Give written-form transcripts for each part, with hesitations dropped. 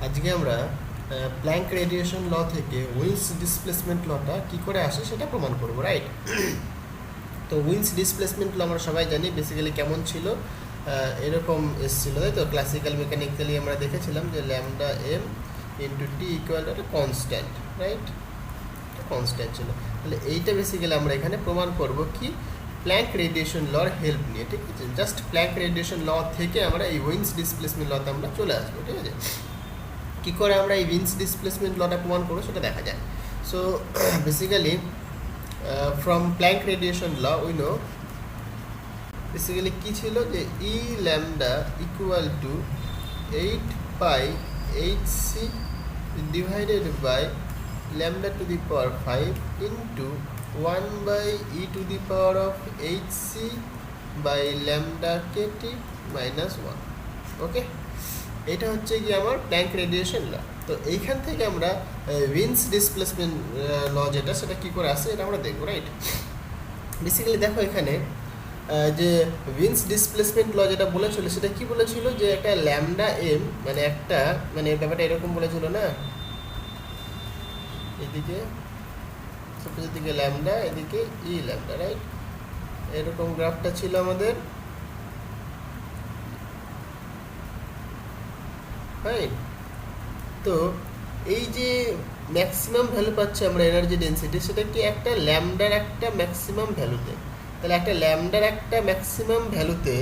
আজকে আমরা Planck radiation ল থেকে উইন্স ডিসপ্লেসমেন্ট লটা কি করে আসে সেটা প্রমাণ করব, রাইট? তো উইন্স ডিসপ্লেসমেন্ট ল আমরা সবাই জানি বেসিক্যালি কেমন ছিল, এরকম এসেছিল, তাই তো? ক্লাসিক্যাল মেকানিক্যালি আমরা দেখেছিলাম যে lambda M into T equal to একটা কনস্ট্যান্ট, রাইট? কনস্ট্যান্ট ছিল। তাহলে এইটা বেসিক্যালি আমরা এখানে প্রমাণ করব কি প্ল্যাঙ্ক রেডিয়েশন লর হেল্প নিয়ে, ঠিক আছে? জাস্ট প্ল্যাঙ্ক রেডিয়েশন ল থেকে আমরা এই উইন্স ডিসপ্লেসমেন্ট লতে আমরা চলে আসবো, ঠিক আছে? কী করে আমরা এই উইন্স ডিসপ্লেসমেন্ট লটা প্রমাণ করবো সেটা দেখা যায়। So basically from Planck radiation law we know basically কী ছিল যে E lambda equal to 8πhc divided by lambda to the power 5 into 1 by e to the power of hc by lambda kt minus 1. ওকে, এটা হচ্ছে কি আমার Planck radiation ল। তো এইখান থেকে আমরা উইন্স ডিসপ্লেসমেন্ট ল যেটা সেটা কী করে আসে এটা আমরা দেখবো, রাইট? বেসিক্যালি দেখো এখানে যে উইন্স ডিসপ্লেসমেন্ট ল যেটা বলেছিল সেটা কি বলেছিল যে একটা ল্যামডা এম মানে একটা মানে ব্যাপারটা এরকম বলেছিল না, এদিকে সাপোজ এদিকে ল্যামডা এদিকে ই ল্যামডা, রাইট? এরকম গ্রাফটা ছিল আমাদের, রাইট? তো এই যে ম্যাক্সিমাম ভ্যালু পাচ্ছি আমরা এনার্জি ডেনসিটি, সেটা কি একটা ল্যামডার একটা ম্যাক্সিমাম ভ্যালুতে। তাহলে একটা ল্যামডার একটা ম্যাক্সিমাম ভ্যালুতে,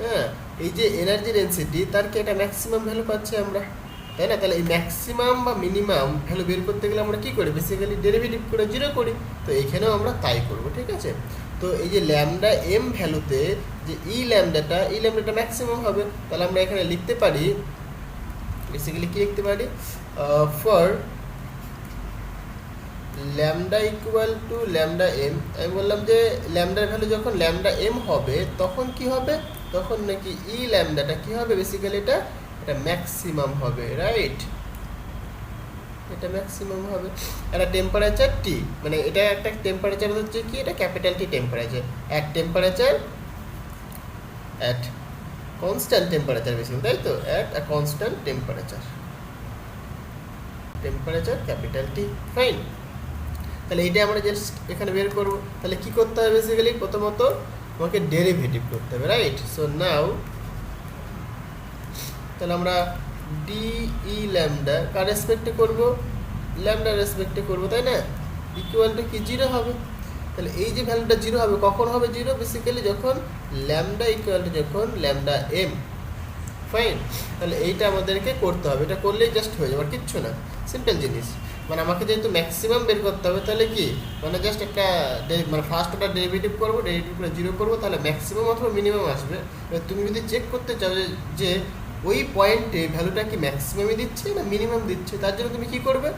হ্যাঁ, এই যে এনার্জি ডেনসিটি তার কি একটা ম্যাক্সিমাম ভ্যালু পাচ্ছি আমরা, তাই না? তাহলে এই ম্যাক্সিমাম বা মিনিমাম ভ্যালু বের করতে গেলে আমরা কী করি? বেসিক্যালি ডেরিভেটিভ করে জিরো করি। তো এইখানেও আমরা তাই করব, ঠিক আছে? তো এই যে ল্যামডা এম ভ্যালুতে যে ই ল্যামডাটা ম্যাক্সিমাম হবে, তাহলে আমরা এখানে লিখতে পারি বেসিক্যালি কি লিখতে পারি, for lambda equal to lambda M, আমি বললাম যে ল্যামডার ভ্যালু যখন ল্যামডা এম হবে তখন কি হবে, তখন নাকি ই ল্যামডাটা কী হবে, বেসিক্যালি এটা ম্যাক্সিমাম হবে, রাইট? এটা ম্যাক্সিমাম হবে। একটা টেম্পারেচার টি মানে এটা একটা টেম্পারেচার হচ্ছে কি, এটা ক্যাপিটাল টি টেম্পারেচার, এক temperature at constant temperature basically, তাই তো? At a constant temperature capital T, fine. তাহলে এইটা আমরা জাস্ট এখানে বের করবো। তাহলে কি করতে হবে? বেসিক্যালি প্রথমত আমাকে ডেরিভেটিভ করতে হবে, রাইট? সো নাও তাহলে আমরা ডি ই ল্যামডা কার রেসপেক্টে করবো? ল্যামডার রেসপেক্টে করবো, তাই না? ইকুয়াল টু কি জিরো হবে। তাহলে এই যে ভ্যালুটা জিরো হবে, কখন হবে জিরো? বেসিক্যালি যখন ল্যামডা ইকুয়াল টু যখন ল্যামডা এম, ফাইন। তাহলে এইটা আমাদেরকে করতে হবে, এটা করলেই জাস্ট হয়ে যাবে, আর কিচ্ছু না, সিম্পল জিনিস। মানে আমাকে যেহেতু ম্যাক্সিমাম বের করতে হবে, তাহলে কি মানে জাস্ট একটা মানে ফার্স্ট ওটা ডেরিভেটিভ করবো, ডেরিভেটিভ করে জিরো করবো, তাহলে ম্যাক্সিমাম অথবা মিনিমাম আসবে। এবার তুমি যদি চেক করতে চাও যে ওই পয়েন্টে ভ্যালুটা কি ম্যাক্সিমামই দিচ্ছে না মিনিমাম দিচ্ছে, তার জন্য তুমি কি করবে?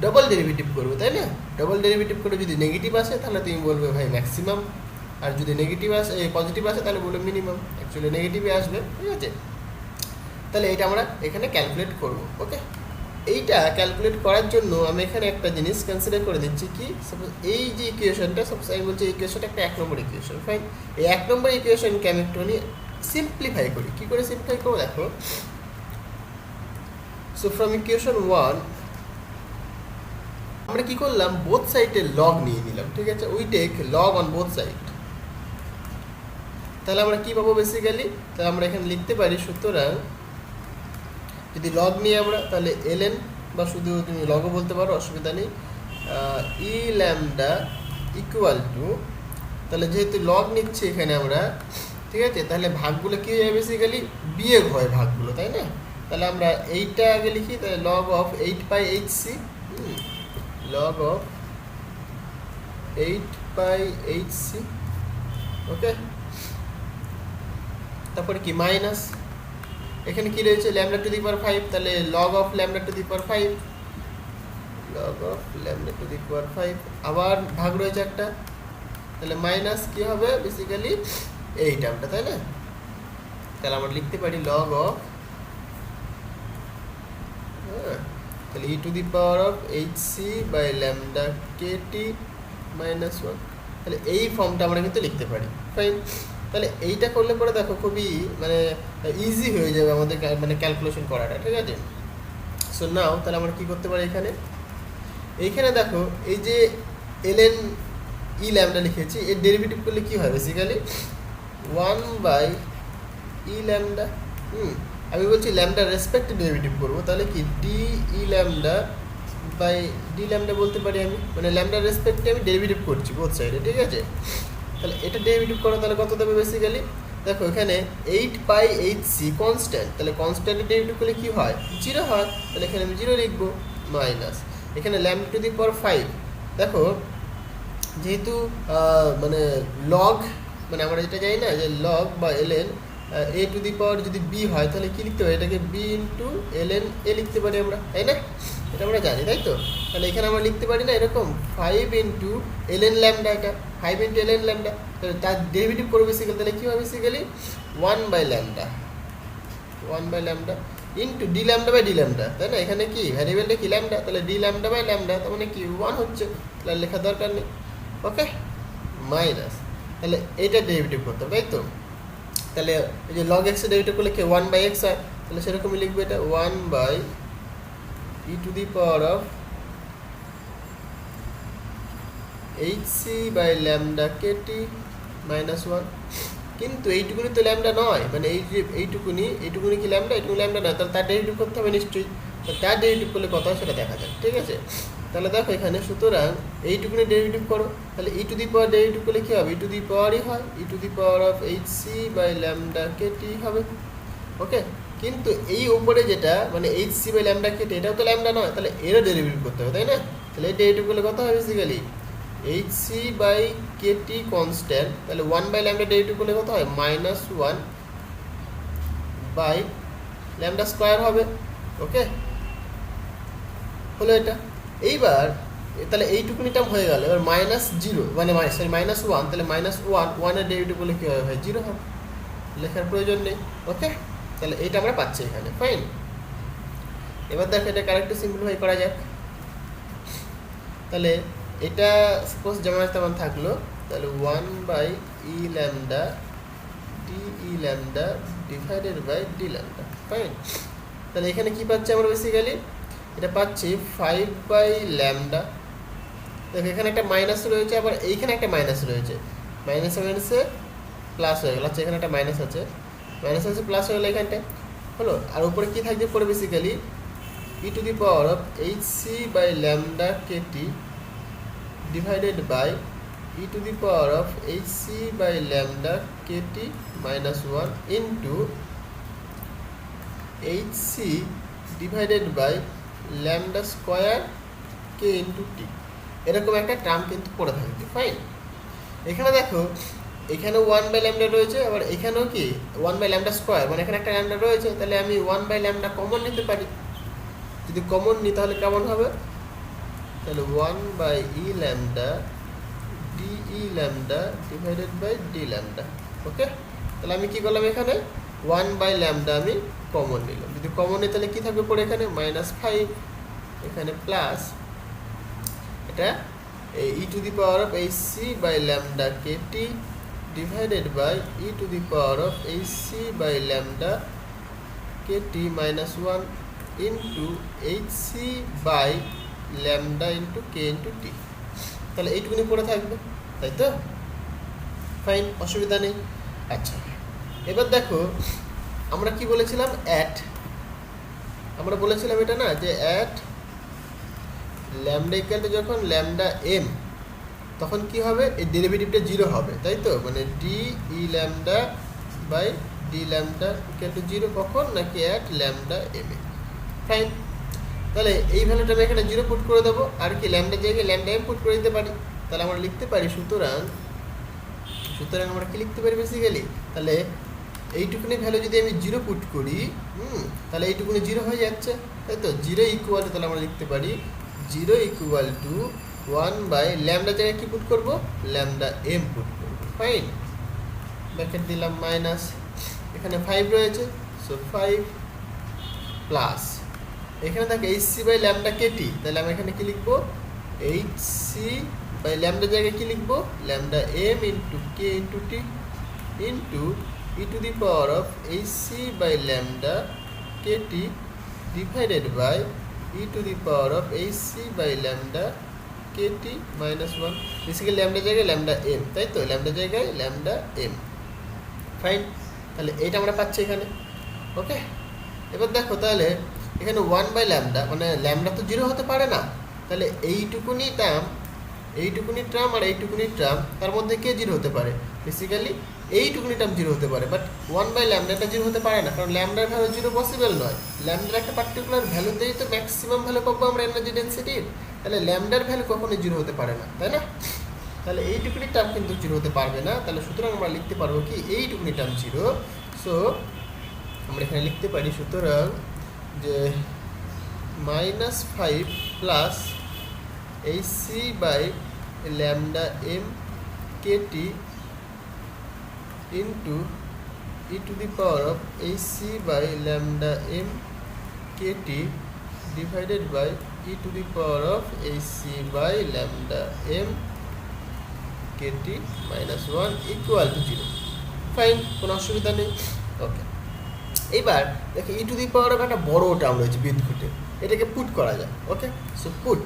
ডবল ডেরিভেটিভ করবে, তাই না? ডবল ডেরিভেটিভ করে যদি নেগেটিভ আসে তাহলে তুমি বলবে ভাই ম্যাক্সিমাম, আর যদি নেগেটিভ আসে পজিটিভ আসে তাহলে বলবে মিনিমাম। অ্যাকচুয়ালি নেগেটিভে আসবে, ঠিক আছে? তাহলে এইটা আমরা এখানে ক্যালকুলেট করব, ওকে? এইটা ক্যালকুলেট করার জন্য আমি এখানে একটা জিনিস কনসিডার করে দিচ্ছি কি, সাপোজ এই যে ইকুয়েশনটা, সাপোজ আমি বলছি ইকুয়েশনটা একটা 1 নম্বর ইকুয়েশন, ফাইন। এই 1 নম্বর ইকুয়েশনকে আমি একটুখানি সিম্পলিফাই করি। কী করে সিম্পলিফাই করবো দেখো। সো ফ্রম ইকুয়েশন 1 আমরা কি করলাম, বোথ সাইডে লগ নিয়ে নিলাম, ঠিক আছে? We take log on both side. তাহলে আমরা কি পাবো বেসিক্যালি, তাহলে আমরা এখানে লিখতে পারি, সুতরাং যদি লগ নিয়ে আমরা তাহলে এলএন বা শুধু তুমি লগও বলতে পারো, অসুবিধা নেই, ই ল্যামডা ইকুয়াল টু, তাহলে যেহেতু লগ নিচ্ছে এখানে আমরা, ঠিক আছে? তাহলে ভাগগুলো কী হয়ে যাবে? বেসিক্যালি বিয়োগ হয় ভাগগুলো, তাই না? তাহলে আমরা এইটা আগে লিখি, তাহলে log of 8πhc, log of 8πhc, ওকে? তারপরে কি মাইনাস, এখানে কি রয়েছে ল্যামডা টু দি পাওয়ার 5, তাহলে log of lambda to the power 5, log of lambda to the power 5, আবার ভাগ রয়েছে একটা, তাহলে মাইনাস কি হবে বেসিক্যালি এই টার্মটা, তাই না? তাহলে আমরা লিখতে পারি লগ অফ, তাহলে e to the power of hc by lambda kt minus 1, তাহলে এই ফর্মটা আমরা কিন্তু লিখতে পারি, ফাইন। তাহলে এইটা করলে পরে দেখো খুবই মানে ইজি হয়ে যাবে আমাদের মানে ক্যালকুলেশন করাটা, ঠিক আছে? সো নাও তাহলে আমরা কী করতে পারি এইখানে দেখো এই যে ln ই ল্যামডা লিখেছি, এর ডেরিভেটিভ করলে কী হয় বেসিক্যালি 1/e ল্যামডা। আমি বলছি ল্যামডার রেসপেক্টে ডেরিভেটিভ করবো, তাহলে কি D E lambda by D lambda বলতে পারি আমি, মানে ল্যামডার রেসপেক্টে আমি ডেরিভেটিভ করছি বোথ সাইডে, ঠিক আছে। তাহলে এটা ডেরিভেটিভ করো, তাহলে কত দেবে বেসিক্যালি দেখো এখানে 8πhc কনস্ট্যান্ট, তাহলে কনস্ট্যান্টের ডেরিভেটিভ করলে কী হয় 0 হয়, তাহলে এখানে আমি 0 লিখবো মাইনাস এখানে ল্যামডা টু দি পাওয়ার 5। দেখো যেহেতু মানে লগ, মানে আমরা যেটা জানি না যে লগ বা ln a টু দি পাওয়ার যদি b হয় তাহলে কী লিখতে পারি, এটাকে b ইন্টু ln a লিখতে পারি আমরা, তাই না, এটা আমরা জানি তাই তো। তাহলে এখানে আমরা লিখতে পারি না এরকম 5 ইন্টু ln ল্যামডা, এটা 5 ইন্টু ln ল্যামডা, তাহলে তার ডেরিভেটিভ করবে বেসিক্যালি, তাহলে কী হবে basically 1/λ into d lambda by D lambda, তাই না, এখানে কি ভ্যারিয়েবলটা কি ল্যামডা, তাহলে ডি ল্যামডা বাই ল্যামডা তার মানে কি 1 হচ্ছে, তাহলে লেখার দরকার নেই, ওকে মাইনাস তাহলে এটা ডেরিভেটিভ করতে হবে তাই তো। তাহলে এই যে লগ এক্সের ডেরিভেটিভ করলে কি 1/x হয়, তাহলে সেরকমই লিখবে এটা 1/e to the power of hc by lambda kt minus 1। কিন্তু এইটুকুনি তো ল্যামডা নয়, মানে এই যে এইটুকুনি কি ল্যামডা, এইটুকু ল্যামডা নয়, তাহলে তার ডেরিভেটিভ করতে হবে নিশ্চয়ই, তার ডেরিভেটিভ করলে কত হয় সেটা দেখা যাক, ঠিক আছে। তাহলে দেখো এখানে সুতরাং এইটুকুনি ডেরিভেটিভ করো, তাহলে e to the power derivative করলে কী হবে, ই টু দি পাওয়ারই হয়, e to the power of hc by lambda kt হবে, ওকে। কিন্তু এই ওপরে যেটা মানে hc বাই ল্যামডা kt এটাও তো ল্যামডা নয়, তাহলে এরও ডেরিভেটিভ করতে হবে তাই না, তাহলে এই ডেরিভেটিভ করলে কত হয় basically hc by kt constant, তাহলে 1/λ ডেরিভেটিভ করলে কত হয় -1 বাই ল্যামডা স্কোয়ার হবে, ওকে হলো এটা। এইবার তাহলে এইটুকুনি টার্ম হয়ে গেল, এবার -0 মানে -1, তাহলে -1 এর ডেরিভেটিভ করলে কী হবে ভাই 0 হবে, লেখার প্রয়োজন নেই, ওকে। তাহলে এইটা আমরা পাচ্ছি এখানে, ফাইন। এবার দেখো এটা কারেক্টলি সিম্পলিফাই করা যাক, তাহলে এটা সাপোজ যেমন তেমন থাকলো, তাহলে 1/e lambda D E lambda divided by D lambda, fine. তাহলে এখানে কি পাচ্ছি আমরা বেসিক্যালি, এটা পাচ্ছি 5/λ। দেখো এখানে একটা মাইনাস রয়েছে, আবার এইখানে একটা মাইনাস রয়েছে, মাইনাসে প্লাস হয়ে গেল, আচ্ছা এখানে একটা মাইনাস আছে প্লাস হয়ে গেলো এখানটায় হলো, আর উপরে কি থাকবে পরে basically E to the power of hc by lambda kt divided by e to the power of hc by lambda kt minus 1 into hc divided by lambda square k into t, এরকম একটা term কিন্তু পড়ে থাকবে, fine. এখানে দেখো এখানেও 1/λ রয়েছে, আবার এখানেও কি 1/λ স্কোয়ার, মানে এখানে একটা ল্যামডা রয়েছে, তাহলে আমি 1/λ কমন নিতে পারি, যদি কমন নিই তাহলে কেমন হবে, তাহলে 1/e lambda D E lambda divided by D lambda, okay. তাহলে আমি কি করলাম এখানে 1/λ আমি কমন নিলাম, যদি কমন নিই তাহলে কি থাকবে পরে এখানে -5, এখানে প্লাস এটা e to the power of hc by lambda kt divided by E to the power of hc by lambda kt minus 1 into hc by lambda into k into t, তাহলে এইটুকুনি পড়ে থাকবে তাই তো, ফাইন, অসুবিধা নেই। আচ্ছা এবার দেখো আমরা কি বলেছিলাম, আমরা বলেছিলাম এটা না যে ল্যামডা ইকুয়াল টু যখন ল্যামডা এম, তখন কি হবে এই ডেরিভেটিভটা 0 হবে তাই তো, মানে D E lambda by D lambda equal to 0 কখন নাকি ল্যামডা এম এ, ফাইন। তাহলে এই ভ্যালুটা আমি এখানে 0 পুট করে দেবো, আর কি ল্যামডা জায়গায় ল্যামডা এম পুট করে দিতে পারি, তাহলে আমরা লিখতে পারি সুতরাং আমরা কি লিখতে পারি বেসিক্যালি, তাহলে এইটুকুনি ভ্যালু যদি আমি 0 পুট করি, তাহলে এইটুকুনি 0 হয়ে যাচ্ছে তাই তো, 0 ইকুয়াল টু, তাহলে আমরা লিখতে পারি 0 ইকুয়াল টু 1/λ জায়গায় কি পুট করবো ল্যামডা এম পুট করবো, ফাইন, ব্র্যাকেট দিলাম মাইনাস, এখানে 5 রয়েছে, সো 5 প্লাস এখানে থাকে hc বাই ল্যামডা kt, তাহলে আমি এখানে কি লিখবো hc বাই ল্যামডা জায়গায় কি লিখবো lambda m into k into t into E to the power of hc by lambda kt divided by E to the power of H C by lambda K T minus one, basically lambda জায়গায় lambda M, তাই তো, lambda জায়গায় lambda M. Fine, তাহলে এইটা আমরা পাচ্ছি এখানে। ওকে, এবার দেখো তাহলে এখানে 1/λ, মানে ল্যামডা তো 0 হতে পারে না, তাহলে এইটুকুনি টার্ম আর এইটুকুনি টার্ম, তার মধ্যে কে 0 হতে পারে? বেসিক্যালি এইটুকুনি টার্ম 0 হতে পারে, বাট 1/λটা 0 হতে পারে না, কারণ ল্যামডার ভ্যালু 0 পসিবল নয়। ল্যামডার একটা পার্টিকুলার ভ্যালুতেই তো ম্যাক্সিমাম ভ্যালু পাবো আমরা এনার্জি ডেনসিটির, তাহলে ল্যামডার ভ্যালু কখনোই 0 হতে পারে না, তাই না? তাহলে এইটুকুনি টার্ম কিন্তু 0 হতে পারবে না, তাহলে সুতরাং আমরা লিখতে পারবো কি এইটুকুনি টার্ম 0। সো আমরা এখানে লিখতে পারি সুতরাং যে -5 plus H C by lambda M K T into E to the power of H C by lambda M K T divided by E to the power of H C by lambda M K T minus one equal to 0। Fine, কোনো অসুবিধা নেই। ওকে, এইবার দেখো ই to the power of একটা বড় term রয়েছে বিদ্যুতে, এটাকে পুট করা যায়। ওকে, সো পুট,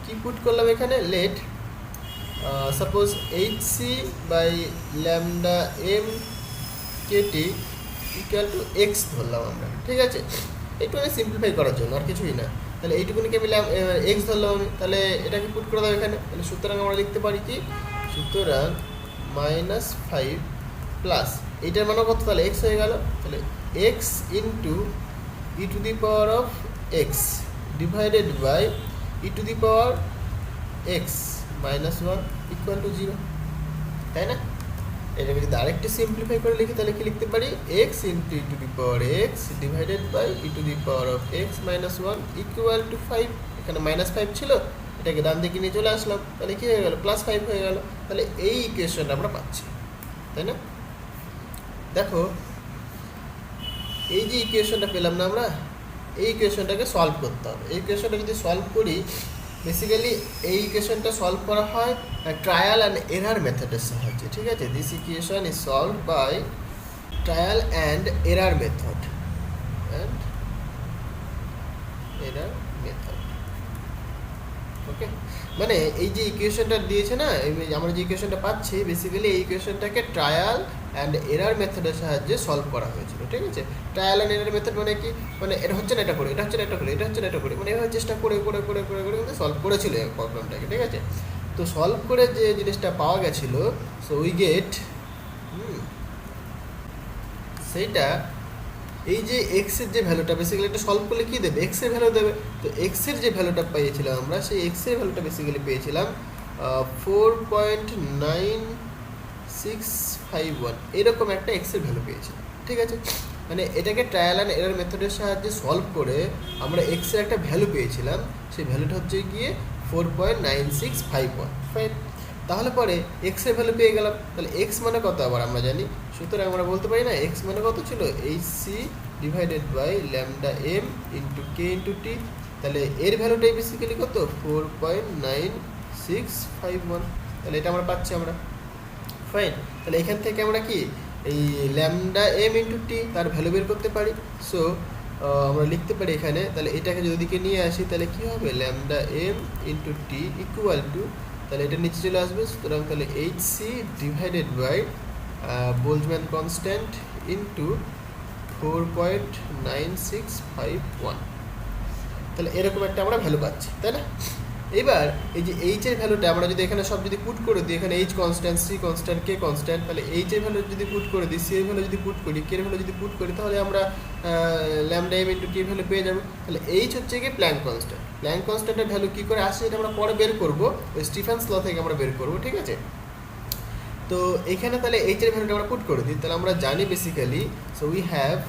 কি পুট করলাম এখানে? Let suppose H C by lambda M K T equal to X ধরলাম আমরা, ঠিক আছে? এইটুকুনি সিম্পলিফাই করার জন্য, আর কিছুই না। তাহলে এইটুকুনিকে আমি এক্স ধরলাম আমি, তাহলে এটাকে পুট করে দাও এখানে। তাহলে সুতরাং আমরা লিখতে পারি কি, সুতরাং -5 প্লাস এইটার মানে কত? তাহলে এক্স হয়ে গেল, তাহলে X into E to the power of X divided by E to the power X minus one equal to 0, তাই না? এটাকে যদি আরেকটু সিম্পলিফাই করে লিখি তাহলে কি লিখতে পারি? X into E to the power X divided by E to the power of X minus one equal to 5। এখানে -5 ছিল, এটাকে ডান দিকে নিয়ে চলে আসলাম, তাহলে কি হয়ে গেল? +5 হয়ে গেল। তাহলে এই ইকুয়েশনটা আমরা পাচ্ছি, তাই না? দেখো এই যে ইকুয়েশনটা পেলাম না আমরা, এই ইকুয়েশনটাকে সলভ করতে হবে। এই ইকুয়েশনটা যদি সলভ করি, বেসিক্যালি এই ইকুয়েশনটা সলভ করা হয় ট্রায়াল অ্যান্ড এরার মেথডের সাহায্যে, ঠিক আছে? This equation is solve by trial and error method okay, মানে এই যে ইকুয়েশনটা দিয়েছে না, আমরা যে ইকুয়েশনটা পাচ্ছি, বেসিক্যালি এই ইকুয়েশনটাকে ট্রায়াল অ্যান্ড এরার মেথডের সাহায্যে সলভ করা হয়েছিল, ঠিক আছে? ট্রায়াল অ্যান্ড এরার মেথড মানে কি? মানে এটা হচ্ছে না এটা করে, এটা হচ্ছে না এটা করে, এটা হচ্ছে না এটা করে, মানে এভাবে চেষ্টা করে করে করে করে করে কিন্তু সলভ করেছিল এই প্রবলেমটাকে, ঠিক আছে? তো সলভ করে যে জিনিসটা পাওয়া গেছিল, সো উই গেট সেইটা, এই যে এক্সের যে ভ্যালুটা, বেসিক্যালি এটা সলভ করলে কী দেবে? এক্সের ভ্যালু দেবে। তো এক্সের যে ভ্যালুটা পেয়েছিলাম আমরা, সেই এক্সের ভ্যালুটা বেসিক্যালি পেয়েছিলাম 4.9651, এরকম একটা এক্সের ভ্যালু পেয়েছিলাম, ঠিক আছে? মানে এটাকে ট্রায়াল অ্যান্ড এরার মেথডের সাহায্যে সলভ করে আমরা এক্সের একটা ভ্যালু পেয়েছিলাম, সেই ভ্যালুটা হচ্ছে গিয়ে 4.9651। ফাইন, তাহলে পরে এক্সের ভ্যালু পেয়ে গেলাম, তাহলে এক্স মানে কত আবার আমরা জানি, সুতরাং আমরা বলতে পারি না এক্স মানে কত ছিল? H C divided by lambda M into k into t, তাহলে এর ভ্যালুটাই বেসিক্যালি কত? 4.9651, তাহলে এটা আমরা পাচ্ছি আমরা। ফাইন, তাহলে এখান থেকে আমরা কি এই ল্যামডা এম ইন্টু টি তার ভ্যালু বের করতে পারি। সো আমরা লিখতে পারি এখানে, তাহলে এটাকে যদি দিকে নিয়ে আসি তাহলে কি হবে? Lambda M into T equal to, তাহলে এটা নিচে চলে আসবে, সুতরাং তাহলে H C divided by Boltzmann constant into 4.9651, তাহলে এরকম একটা আমরা ভ্যালু পাচ্ছি, তাই না? এবার এই যে এইচ এর ভ্যালুটা আমরা যদি এখানে সব যদি পুট করে দিই, এখানে এইচ কনস্ট্যান্ট, সি কনস্ট্যান্ট, কে কনস্ট্যান্ট, তাহলে এইচ এর ভ্যালু যদি পুট করে দিই, সি এর ভ্যালু যদি পুট করি, কে এর ভ্যালু যদি পুট করি, তাহলে আমরা ল্যামডা এম ইন্টু টি ভ্যালু পেয়ে যাবো। তাহলে এইচ হচ্ছে গিয়ে প্ল্যাঙ্ক কনস্ট্যান্ট। প্ল্যাঙ্ক কনস্ট্যান্টের ভ্যালু কী করে আসে এটা আমরা পরে বের করবো, ওই স্টিফেন্স ল থেকে আমরা বের করবো, ঠিক আছে? তো এখানে তাহলে এইচ এর ভ্যালুটা আমরা পুট করে দিই, তাহলে আমরা জানি basically, so we have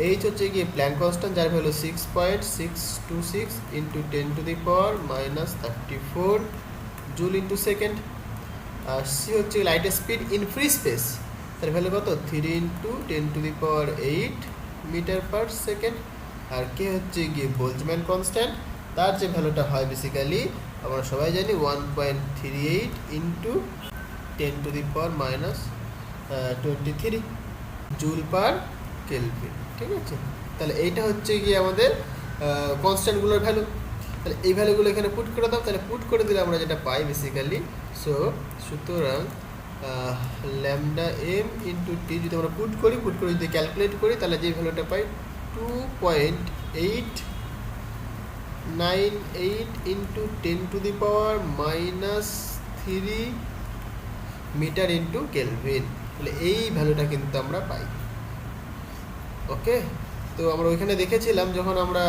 h হচ্ছে গিয়ে প্ল্যাঙ্ক কনস্ট্যান্ট, যার value 6.626 into 10 to the power -34 joule into second. আর সি হচ্ছে লাইটের স্পিড ইন ফ্রি স্পেস, তার ভ্যালু কত? 3 into 10 to the power 8 metre per second. আর কে হচ্ছে গিয়ে বোলজম্যান কনস্ট্যান্ট, তার যে ভ্যালুটা হয় বেসিক্যালি আমরা সবাই জানি 1.38 into 10 to the power -23 joule per kelvin. ঠিক আছে, তাহলে এইটা হচ্ছে গিয়ে আমাদের কনস্ট্যান্টগুলোর ভ্যালু। তাহলে এই ভ্যালুগুলো এখানে পুট করে দাও, তাহলে পুট করে দিলে আমরা যেটা পাই বেসিক্যালি, সো সুতরাং ল্যামডা এম ইন্টু টি যদি আমরা পুট করি যদি ক্যালকুলেট করি, তাহলে যে ভ্যালুটা পাই 2.898 ইন্টু 10⁻³ মিটার ইন্টু কেলভিন। তাহলে এই ভ্যালুটা কিন্তু আমরা পাই। ওকে, তো আমরা ওইখানে দেখেছিলাম যখন আমরা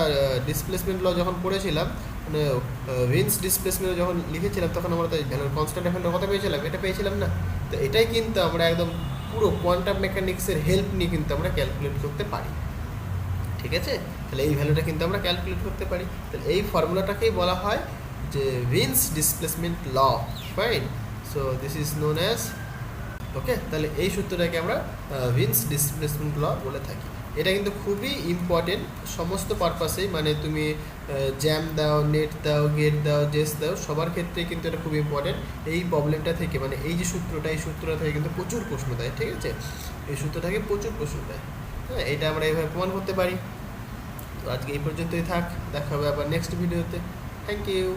ডিসপ্লেসমেন্ট ল যখন পড়েছিলাম, মানে উইন্স ডিসপ্লেসমেন্ট যখন লিখেছিলাম, তখন আমরা তাই ভ্যালুর কনস্ট্যান্ট ভ্যালুটা কত পেয়েছিলাম, এটা পেয়েছিলাম না। তো এটাই কিন্তু আমরা একদম পুরো কোয়ান্টাম মেকানিক্সের হেল্প নিয়ে কিন্তু আমরা ক্যালকুলেট করতে পারি। ঠিক আছে, তাহলে এই ভ্যালুটা কিন্তু আমরা ক্যালকুলেট করতে পারি। তাহলে এই ফর্মুলাটাকেই বলা হয় যে Wien's displacement law. Fine, so this is known as, okay, তাহলে এই সূত্রটাকে আমরা উইন্স ডিসপ্লেসমেন্ট ল বলে থাকি। এটা কিন্তু খুবই ইম্পর্টেন্ট সমস্ত পারপাসেই, মানে তুমি জ্যাম দাও, নেট দাও, গেট দাও, জেস দাও, সবার ক্ষেত্রে কিন্তু এটা খুব ইম্পর্টেন্ট। এই প্রবলেমটা থেকে, মানে এই যে সূত্রটা, এই সূত্রটা থেকে কিন্তু প্রচুর প্রশ্ন দেয়। ঠিক আছে, এই সূত্রটাকে প্রচুর প্রশ্ন দেয়। হ্যাঁ, এটা আমরা এইভাবে প্রমাণ করতে পারি। তো আজকে এই পর্যন্তই থাক, দেখা হবে আবার নেক্সট ভিডিওতে। Thank you.